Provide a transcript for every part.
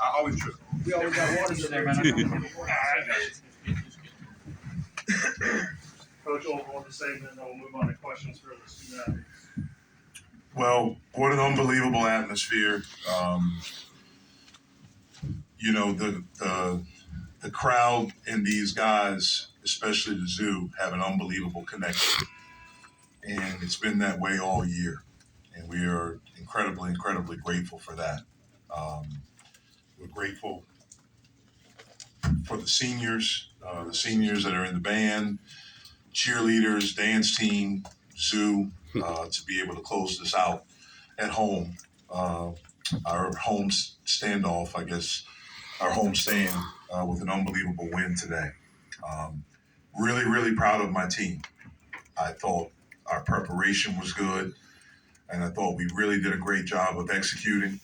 I always trip. We always got water there, man. Coach, overall the segment, and then we'll move on to questions for the student athletes. Well, what an unbelievable atmosphere. You know, the crowd and these guys, especially the zoo, have an unbelievable connection. And it's been that way all year. And we are incredibly, incredibly grateful for that. We're grateful for the seniors that are in the band, cheerleaders, dance team, zoo, to be able to close this out at home. Our home standoff, I guess, our home stand with an unbelievable win today. Really, really proud of my team. I thought our preparation was good, and I thought we really did a great job of executing.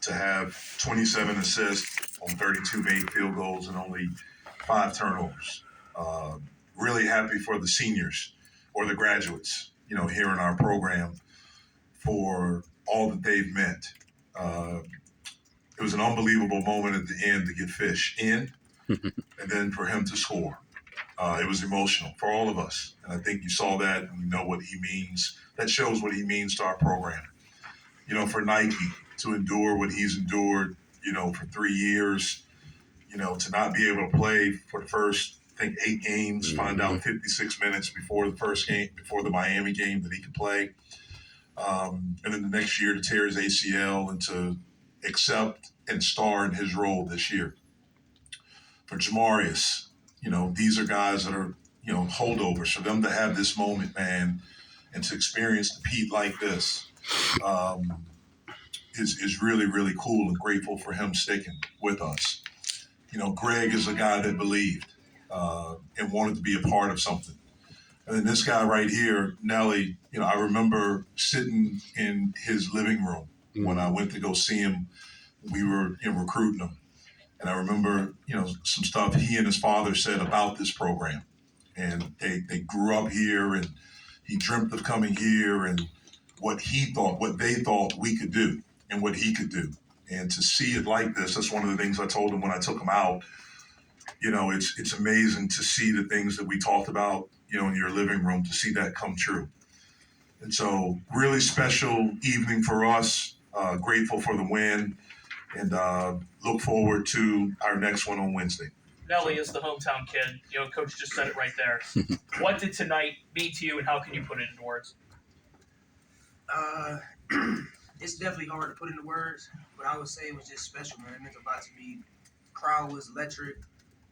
To have 27 assists on 32 made field goals and only 5 turnovers. Really happy for the seniors or the graduates, you know, here in our program for all that they've meant. It was an unbelievable moment at the end to get Fish in and then for him to score. It was emotional for all of us. And I think you saw that and you know what he means. That shows what he means to our program. You know, for Nike to endure what he's endured, you know, for 3 years, you know, to not be able to play for the first, I think, 8 games, find out 56 minutes before the first game, before the Miami game that he could play. And then the next year to tear his ACL and to accept and star in his role this year. For Jamarius, you know, these are guys that are, you know, holdovers. For them to have this moment, man, and to experience the Pete like this is really, really cool and grateful for him sticking with us. You know, Greg is a guy that believed and wanted to be a part of something. And then this guy right here, Nelly, you know, I remember sitting in his living room when I went to go see him. We were recruiting him. And I remember, you know, some stuff he and his father said about this program. And they grew up here and he dreamt of coming here and what they thought we could do and what he could do. And to see it like this, that's one of the things I told him when I took him out. You know, it's amazing to see the things that we talked about, you know, in your living room, to see that come true. And so really special evening for us, grateful for the win, and look forward to our next one on Wednesday. Nelly is the hometown kid. You know, Coach just said it right there. What did tonight mean to you, and how can you put it into words? It's definitely hard to put into words, but I would say it was just special, man. It meant a lot to me. The crowd was electric.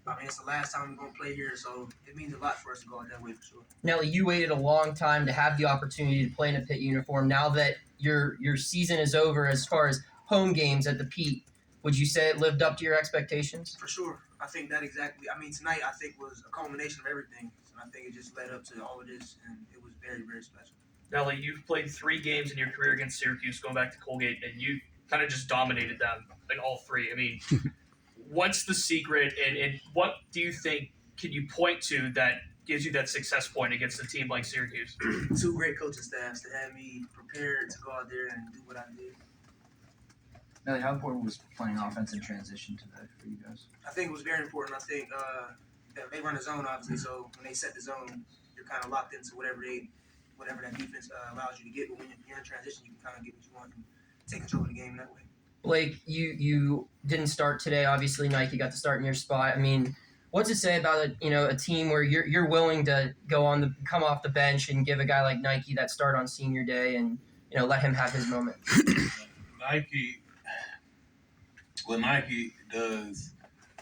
I mean, it's the last time we're going to play here, so it means a lot for us to go out that way for sure. Nelly, you waited a long time to have the opportunity to play in a Pitt uniform. Now that your season is over as far as home games at the Pitt, would you say it lived up to your expectations? For sure. I think that exactly. I mean, tonight I think was a culmination of everything. And I think it just led up to all of this, and it was very, very special. Nelly, you've played 3 games in your career against Syracuse, going back to Colgate, and you kind of just dominated them in all 3. I mean, what's the secret, and what do you think can you point to that gives you that success point against a team like Syracuse? 2 great coaching staffs that had me prepared to go out there and do what I did. Nelly, how important was playing offense in transition today for you guys? I think it was very important. I think that they run the zone, obviously, so when they set the zone, you're kind of locked into whatever that defense allows you to get. But when you're in transition, you can kind of get what you want and take control of the game that way. Blake, you didn't start today. Obviously, Nike got to start in your spot. I mean, what's it say about a team where you're willing to come off the bench and give a guy like Nike that start on senior day and let him have his moment? What Nike does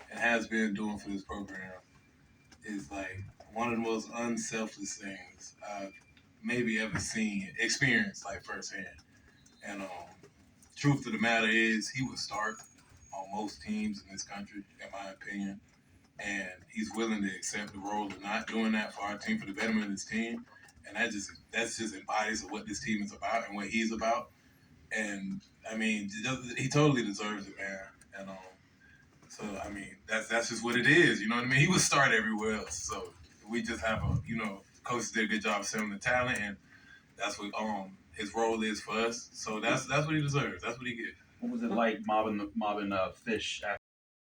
and has been doing for this program is like one of the most unselfish things I've maybe ever experienced like firsthand. And truth of the matter is, he would start on most teams in this country, in my opinion. And he's willing to accept the role of not doing that for our team, for the betterment of this team. And that just embodies what this team is about and what he's about. And I mean, he totally deserves it, man. And so I mean, that's just what it is. You know what I mean? He would start everywhere else. So we just have coaches did a good job of selling the talent, and that's what his role is for us. So that's what he deserves. That's what he gets. What was it like mobbing fish